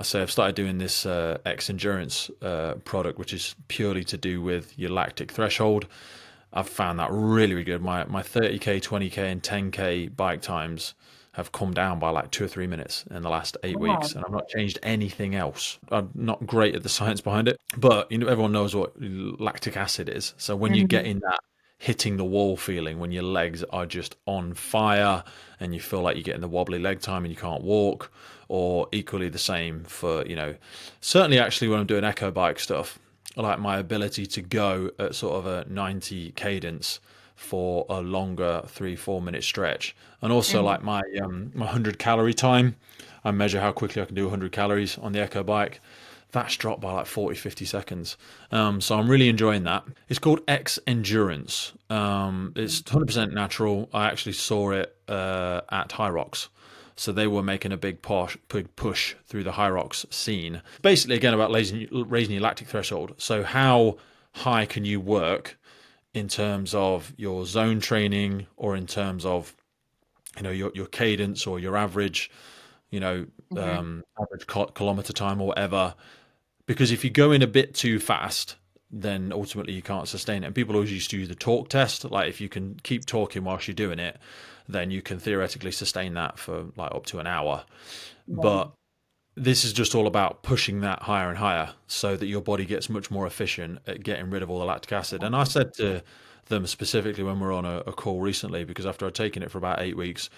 I say I've started doing this Xendurance product, which is purely to do with your lactic threshold. I've found that really, really good. My 30k, 20k, and 10k bike times have come down by like 2 or 3 minutes in the last 8 weeks, Wow. and I've not changed anything else. I'm not great at the science behind it, but you know everyone knows what lactic acid is. So when you get Hmm. in that hitting the wall feeling, when your legs are just on fire and you feel like you're getting the wobbly leg time and you can't walk, or equally the same for certainly actually when I'm doing echo bike stuff, like my ability to go at sort of a 90 cadence for a longer 3 4 minute stretch, and also Hmm. like my 100 calorie time. I measure how quickly I can do 100 calories on the echo bike. That's dropped by like 40 50 seconds. So I'm really enjoying that. It's called X Endurance. It's 100% natural. I actually saw it at High Rocks. So they were making a big push through the High Rocks scene. Basically, again, about raising your lactic threshold. So how high can you work in terms of your zone training, or in terms of your cadence, or your average Hmm. average kilometer time or whatever. Because if you go in a bit too fast, then ultimately you can't sustain it. And people always used to use the talk test. Like if you can keep talking whilst you're doing it, then you can theoretically sustain that for like up to an hour. Wow. But this is just all about pushing that higher and higher so that your body gets much more efficient at getting rid of all the lactic acid. And I said to them specifically when we were on a call recently, because after I'd taken it for about 8 weeks,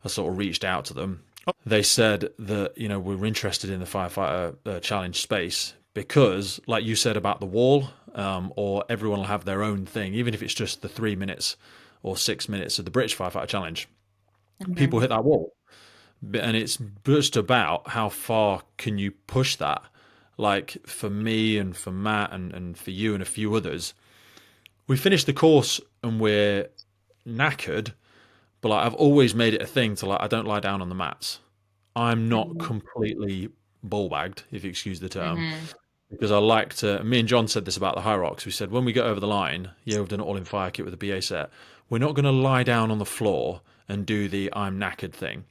I sort of reached out to them. They said that we're interested in the firefighter challenge space because, like you said about the wall, or everyone will have their own thing, even if it's just the 3 minutes or 6 minutes of the British firefighter challenge. People Hmm. hit that wall, and it's just about how far can you push that. Like for me and for Matt and for you and a few others, we finished the course and we're knackered, but like I've always made it a thing to, like, I don't lie down on the mats. I'm not Hmm. completely bull bagged, if you excuse the term, Hmm. because I like to. Me and John said this about the High Rocks. We said when we get over the line, yeah, we've done it all in fire kit with the BA set. We're not going to lie down on the floor and do the I'm knackered thing.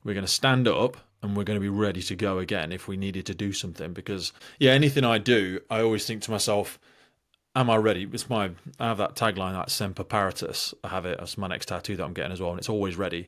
We're going to stand up and we're going to be ready to go again if we needed to do something. Because yeah, anything I do, I always think to myself, am I ready? I have that tagline, that Semper Paratus. I have it as my next tattoo that I'm getting as well, and it's always ready.